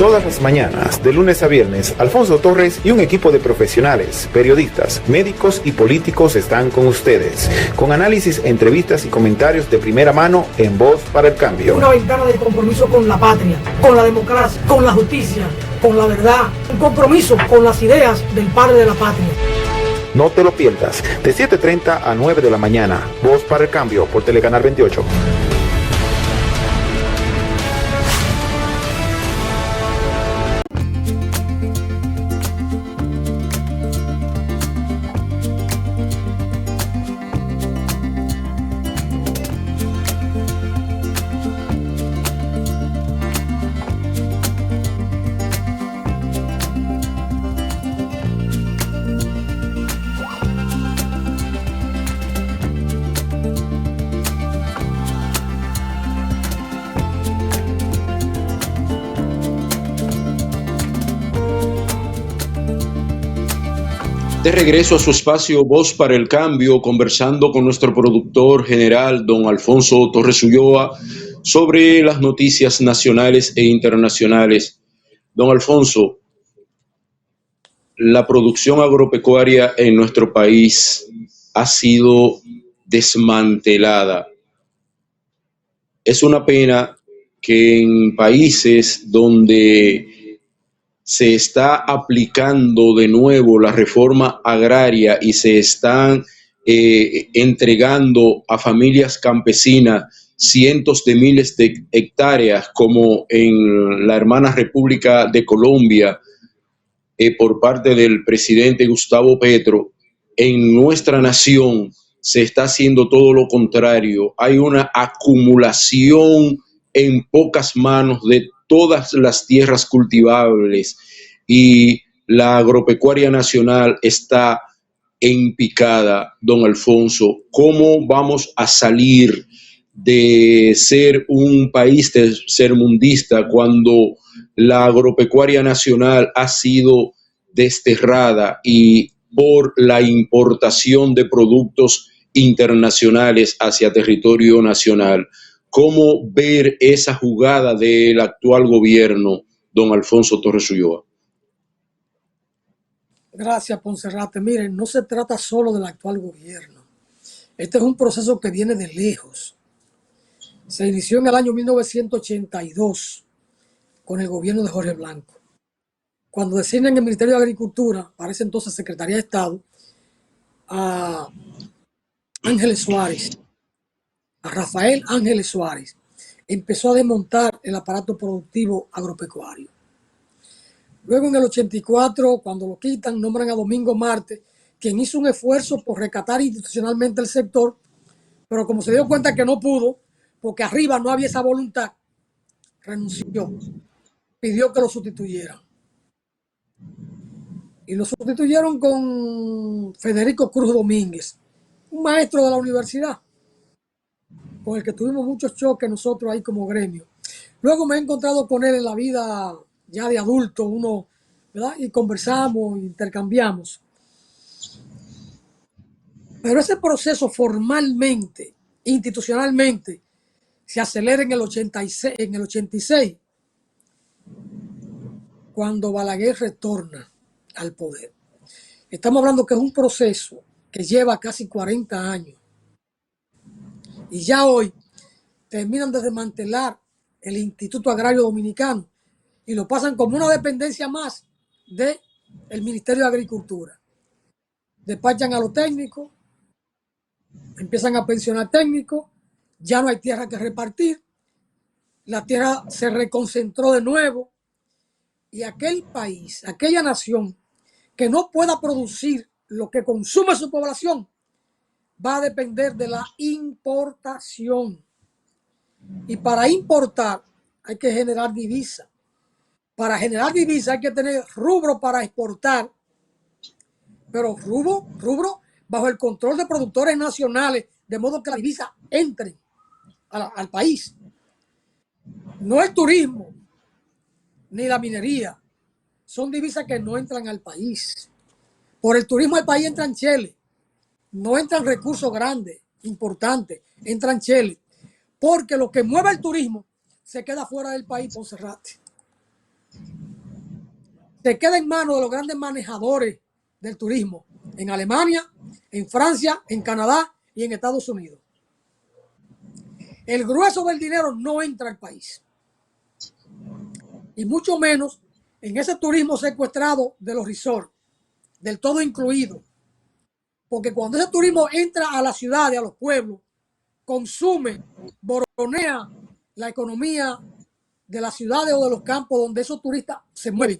Todas las mañanas, de lunes a viernes, Alfonso Torres y un equipo de profesionales, periodistas, médicos y políticos están con ustedes, con análisis, entrevistas y comentarios de primera mano en Voz para el Cambio. Una ventana de compromiso con la patria, con la democracia, con la justicia, con la verdad, un compromiso con las ideas del padre de la patria. No te lo pierdas, de 7:30 a 9 de la mañana, Voz para el Cambio por Telecanal 28. De regreso a su espacio Voz para el Cambio, conversando con nuestro productor general, don Alfonso Torres Ulloa, sobre las noticias nacionales e internacionales. Don Alfonso, la producción agropecuaria en nuestro país ha sido desmantelada. Es una pena que en países donde se está aplicando de nuevo la reforma agraria y se están entregando a familias campesinas cientos de miles de hectáreas, como en la hermana República de Colombia, por parte del presidente Gustavo Petro. En nuestra nación se está haciendo todo lo contrario. Hay una acumulación en pocas manos de todas las tierras cultivables y la agropecuaria nacional está en picada. Don Alfonso, ¿cómo vamos a salir de ser un país tercermundista cuando la agropecuaria nacional ha sido desterrada y por la importación de productos internacionales hacia territorio nacional? ¿Cómo ver esa jugada del actual gobierno, don Alfonso Torres Ulloa? Gracias, Ponserrate. Miren, no se trata solo del actual gobierno. Este es un proceso que viene de lejos. Se inició en el año 1982 con el gobierno de Jorge Blanco, cuando designan el Ministerio de Agricultura, para ese entonces Secretaría de Estado, a Ángeles Suárez, a Rafael Ángeles Suárez. Empezó a desmontar el aparato productivo agropecuario. Luego en el 84, cuando lo quitan, nombran a Domingo Marte, quien hizo un esfuerzo por rescatar institucionalmente el sector, pero como se dio cuenta que no pudo, porque arriba no había esa voluntad, renunció, pidió que lo sustituyeran. Y lo sustituyeron con Federico Cruz Domínguez, un maestro de la universidad, con el que tuvimos muchos choques nosotros ahí como gremio. Luego me he encontrado con él en la vida ya de adulto, ¿verdad? Y conversamos, intercambiamos. Pero ese proceso formalmente, institucionalmente, se acelera en el 86, cuando Balaguer retorna al poder. Estamos hablando que es un proceso que lleva casi 40 años. Y ya hoy terminan de desmantelar el Instituto Agrario Dominicano y lo pasan como una dependencia más del Ministerio de Agricultura. Despachan a los técnicos, empiezan a pensionar técnicos, ya no hay tierra que repartir, la tierra se reconcentró de nuevo y aquel país, aquella nación que no pueda producir lo que consume su población, va a depender de la importación. Y para importar hay que generar divisa. Para generar divisa hay que tener rubro para exportar, pero rubro bajo el control de productores nacionales, de modo que la divisa entre al país. No el turismo ni la minería, son divisas que no entran al país. Por el turismo al país entran cheles, no entran recursos grandes, importantes, entran cheles, porque lo que mueve el turismo se queda fuera del país, Ponserrate. se queda en manos de los grandes manejadores del turismo en Alemania, en Francia, en Canadá y en Estados Unidos. El grueso del dinero no entra al país, y mucho menos en ese turismo secuestrado de los resorts, del todo incluido. Porque cuando ese turismo entra a la ciudad y a los pueblos, consume, boronea la economía de las ciudades o de los campos donde esos turistas se mueven.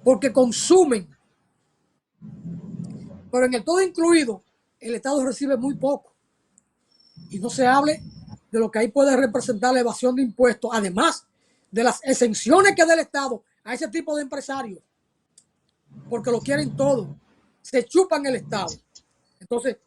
Porque consumen. Pero en el todo incluido, el Estado recibe muy poco. Y no se hable de lo que ahí puede representar la evasión de impuestos, además de las exenciones que da el Estado a ese tipo de empresarios, porque lo quieren todo, se chupan el Estado. Entonces,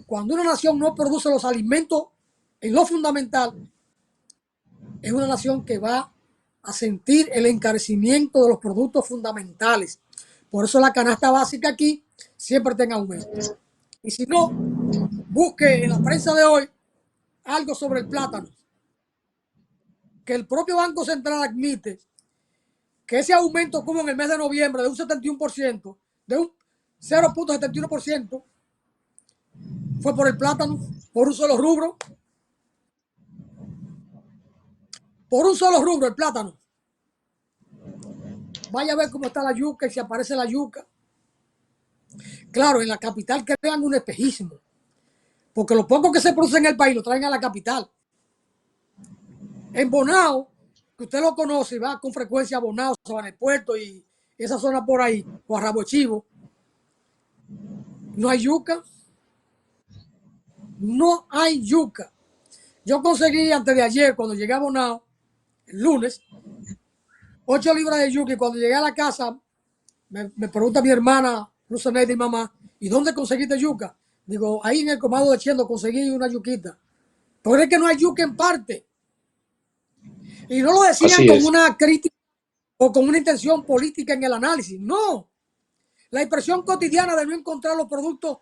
cuando una nación no produce los alimentos en lo fundamental, es una nación que va a sentir el encarecimiento de los productos fundamentales. Por eso la canasta básica aquí siempre está en aumento. Y si no, busque en la prensa de hoy algo sobre el plátano, que el propio Banco Central admite que ese aumento como en el mes de noviembre de un 71%, de un 0.71%, fue por el plátano, por un solo rubro. Por un solo rubro, el plátano. Vaya a ver cómo está la yuca y si aparece la yuca. Claro, en la capital crean un espejismo, porque lo poco que se produce en el país lo traen a la capital. En Bonao, que usted lo conoce y va con frecuencia a Bonao, Sabana del Puerto y esa zona por ahí, o a Rabo Chivo, no hay yuca. No hay yuca. Yo conseguí antes de ayer, cuando llegué a Bonao, el lunes, 8 libras de yuca, y cuando llegué a la casa, me pregunta mi hermana, Luceneida y mamá, ¿y dónde conseguiste yuca? Digo, ahí en el Comado de Chendo conseguí una yuquita. Pero es que no hay yuca en parte. Y no lo decían con una crítica o con una intención política en el análisis. No. La impresión cotidiana de no encontrar los productos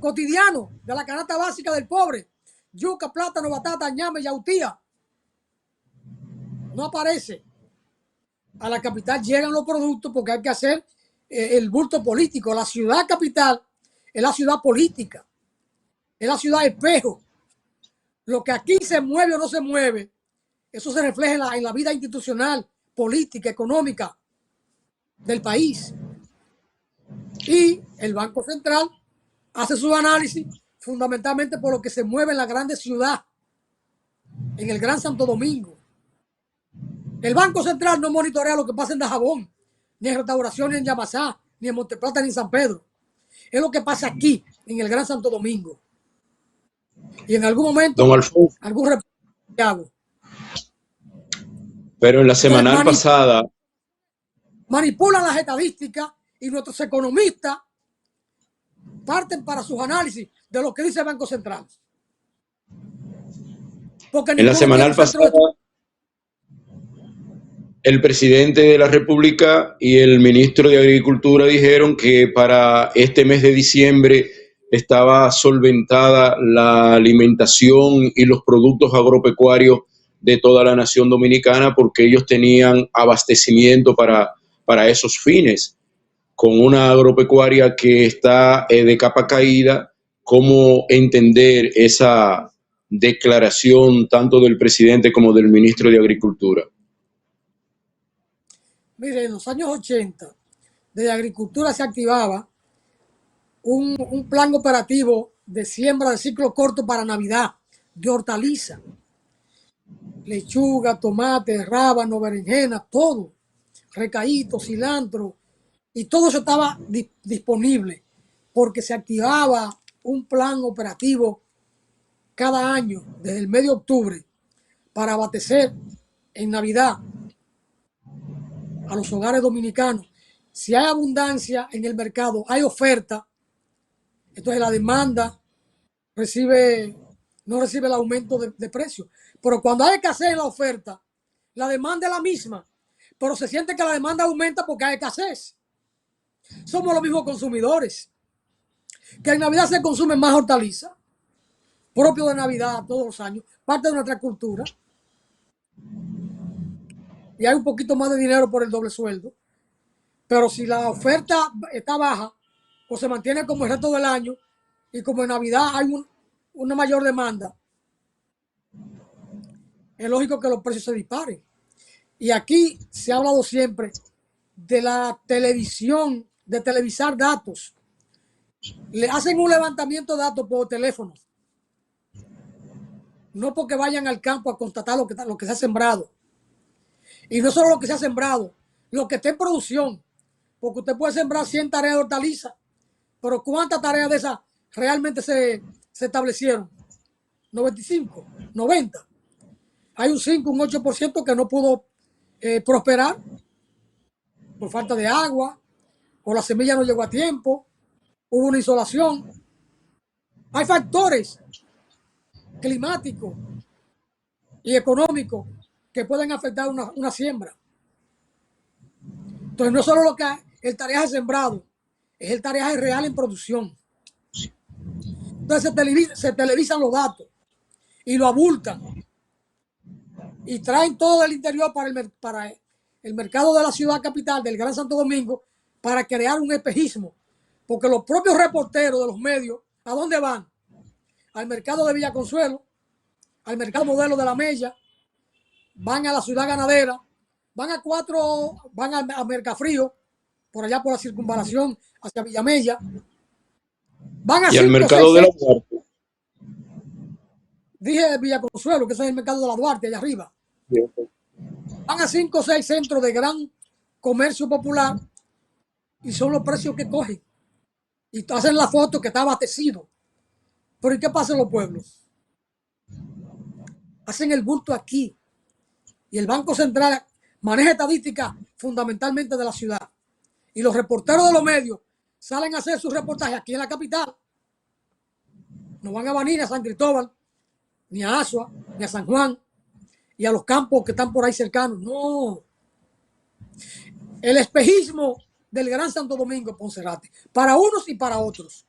cotidianos de la canasta básica del pobre. Yuca, plátano, batata, ñame, yautía. No aparece. A la capital llegan los productos porque hay que hacer el bulto político. La ciudad capital es la ciudad política. Es la ciudad espejo. Lo que aquí se mueve o no se mueve, eso se refleja en la vida institucional, política, económica del país. Y el Banco Central hace su análisis fundamentalmente por lo que se mueve en la grande ciudad, en el Gran Santo Domingo. El Banco Central no monitorea lo que pasa en Dajabón, ni en Restauración, ni en Yamasá, ni en Monteplata, ni en San Pedro. Es lo que pasa aquí, en el Gran Santo Domingo. Y en algún momento, don Alfonso, algún reporte hago. Pero en la semanal pasada manipulan las estadísticas y nuestros economistas parten para sus análisis de lo que dice el Banco Central. Porque en la semanal pasada el presidente de la República y el ministro de Agricultura dijeron que para este mes de diciembre estaba solventada la alimentación y los productos agropecuarios de toda la nación dominicana porque ellos tenían abastecimiento para esos fines. Con una agropecuaria que está de capa caída, ¿cómo entender esa declaración tanto del presidente como del ministro de Agricultura? Mire, en los años 80, desde Agricultura se activaba un plan operativo de siembra de ciclo corto para Navidad, de hortaliza, lechuga, tomate, rábano, berenjena, todo, recaíto, cilantro, y todo eso estaba disponible porque se activaba un plan operativo cada año, desde el mes de octubre, para abastecer en Navidad a los hogares dominicanos. Si hay abundancia en el mercado, hay oferta, entonces la demanda no recibe el aumento de precio. Pero cuando hay escasez en la oferta, la demanda es la misma, pero se siente que la demanda aumenta porque hay escasez. Somos los mismos consumidores. Que en Navidad se consume más hortaliza, propio de Navidad todos los años, parte de nuestra cultura. y hay un poquito más de dinero por el doble sueldo. Pero si la oferta está baja o se mantiene como el resto del año y como en Navidad hay una mayor demanda, es lógico que los precios se disparen. Y aquí se ha hablado siempre de la televisión, de televisar datos. Le hacen un levantamiento de datos por teléfono. No porque vayan al campo a constatar lo que se ha sembrado. Y no solo lo que se ha sembrado, lo que está en producción. Porque usted puede sembrar 100 tareas de hortaliza, pero ¿cuántas tareas de esas realmente se establecieron? 95, 90. Hay un 5, un 8% que no pudo prosperar por falta de agua, o la semilla no llegó a tiempo, hubo una insolación. Hay factores climáticos y económicos que pueden afectar una siembra. Entonces, no solo lo que el tareaje sembrado, es el tareaje real en producción. Entonces, se televisan los datos y lo abultan y traen todo el interior para el mercado de la ciudad capital, del Gran Santo Domingo, para crear un espejismo. Porque los propios reporteros de los medios, ¿a dónde van? Al mercado de Villa Consuelo, al mercado modelo de La Mella, van a la ciudad ganadera, van a Mercafrío, por allá por la circunvalación hacia Villamella, van a Y al 5 o mercado 6 de la centros. Duarte. Dije Villa Consuelo, que ese es el mercado de la Duarte, allá arriba. Van a 5 o 6 centros de gran comercio popular y son los precios que cogen. Y hacen la foto que está abastecido. Pero ¿y qué pasa en los pueblos? Hacen el bulto aquí. Y el Banco Central maneja estadísticas fundamentalmente de la ciudad. Y los reporteros de los medios salen a hacer sus reportajes aquí en la capital. No van a venir a San Cristóbal, ni a Asua, ni a San Juan, y a los campos que están por ahí cercanos. No. El espejismo del Gran Santo Domingo, Ponserrate, para unos y para otros.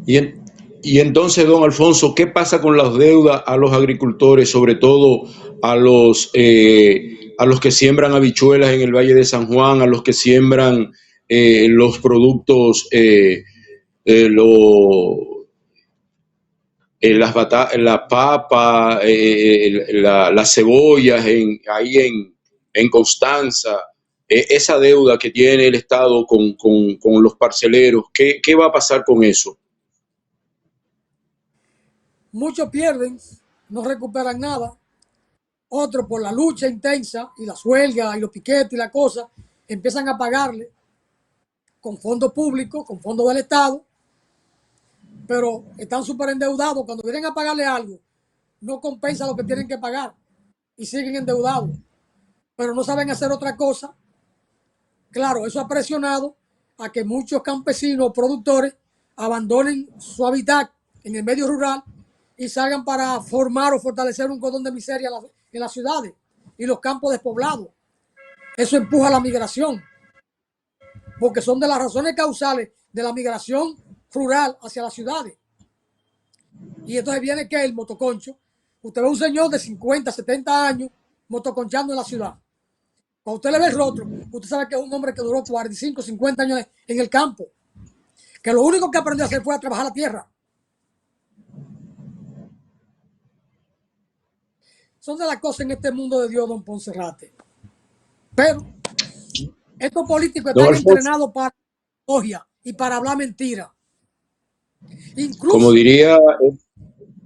Y entonces, don Alfonso, ¿qué pasa con las deudas a los agricultores, sobre todo a los que siembran habichuelas en el Valle de San Juan, a los que siembran los productos, la papa, las cebollas en Constanza? Esa deuda que tiene el Estado con los parceleros, ¿qué va a pasar con eso? Muchos pierden, no recuperan nada. Otros, por la lucha intensa y las huelgas y los piquetes y la cosa, empiezan a pagarle con fondos públicos, con fondos del Estado, pero están súper endeudados. Cuando vienen a pagarle algo, no compensa lo que tienen que pagar y siguen endeudados, pero no saben hacer otra cosa. Claro, eso ha presionado a que muchos campesinos o productores abandonen su hábitat en el medio rural y salgan para formar o fortalecer un cordón de miseria en las ciudades y los campos despoblados. Eso empuja la migración, porque son de las razones causales de la migración rural hacia las ciudades. Y entonces viene que el motoconcho. Usted ve un señor de 50, 70 años motoconchando en la ciudad. Cuando usted le ve el rostro, usted sabe que es un hombre que duró 45, 50 años en el campo, que lo único que aprendió a hacer fue a trabajar la tierra. Son de las cosas en este mundo de Dios, don Ponserrate. Pero estos políticos están entrenados para logia y para hablar mentira. Incluso,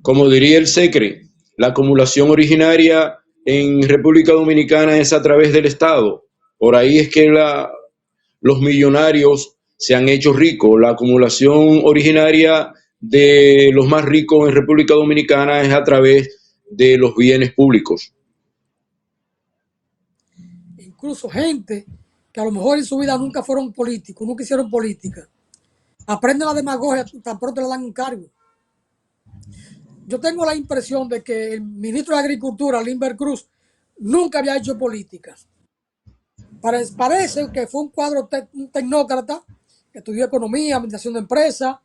como diría el SECRE, la acumulación originaria en República Dominicana es a través del Estado. Por ahí es que los millonarios se han hecho ricos. La acumulación originaria de los más ricos en República Dominicana es a través de los bienes públicos. Incluso gente que a lo mejor en su vida nunca fueron políticos, nunca hicieron política, aprenden la demagogia tan pronto le dan un cargo. Yo tengo la impresión de que el ministro de Agricultura, Limber Cruz, nunca había hecho política. Parece que fue un tecnócrata que estudió economía, administración de empresas,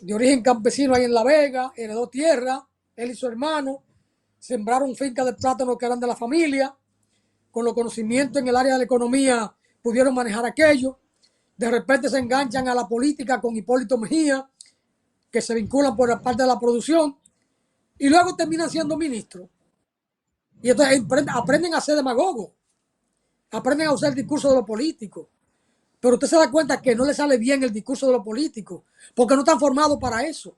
de origen campesino ahí en La Vega, heredó tierra, él y su hermano sembraron fincas de plátano que eran de la familia, con los conocimientos en el área de la economía pudieron manejar aquello. De repente se enganchan a la política con Hipólito Mejía, que se vinculan por la parte de la producción, y luego terminan siendo ministros. Y entonces aprenden a ser demagogos, aprenden a usar el discurso de los políticos. Pero usted se da cuenta que no le sale bien el discurso de los políticos, porque no están formados para eso.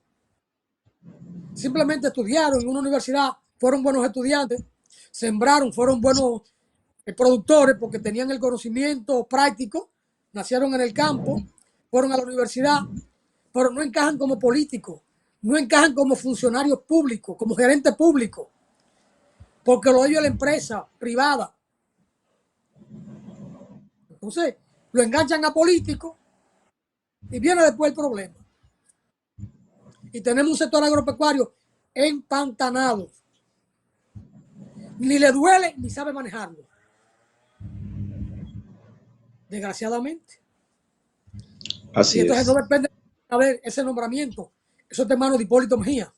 Simplemente estudiaron en una universidad, fueron buenos estudiantes, sembraron, fueron buenos productores porque tenían el conocimiento práctico, nacieron en el campo, fueron a la universidad, pero no encajan como políticos, no encajan como funcionarios públicos, como gerentes públicos, porque lo de ellos es la empresa privada. Entonces, lo enganchan a políticos y viene después el problema. Y tenemos un sector agropecuario empantanado. Ni le duele ni sabe manejarlo. Desgraciadamente. Así y entonces es. no depende de ver ese nombramiento. Eso está en manos de Hipólito Mejía.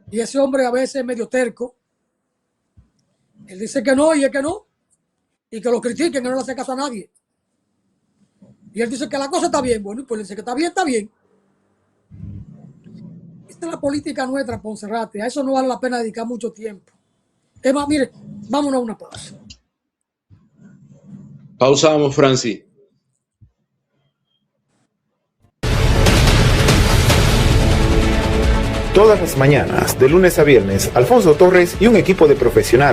Y ese hombre a veces es medio terco. Él dice que no y es que no. Y que lo critiquen, que no le hace caso a nadie. Y él dice que la cosa está bien. Bueno, y pues le dice que está bien, está bien. Esta es la política nuestra, Ponserrate. A eso no vale la pena dedicar mucho tiempo. Es más, mire, vámonos a una pausa. Pausamos, Francis. Todas las mañanas, de lunes a viernes, Alfonso Torres y un equipo de profesionales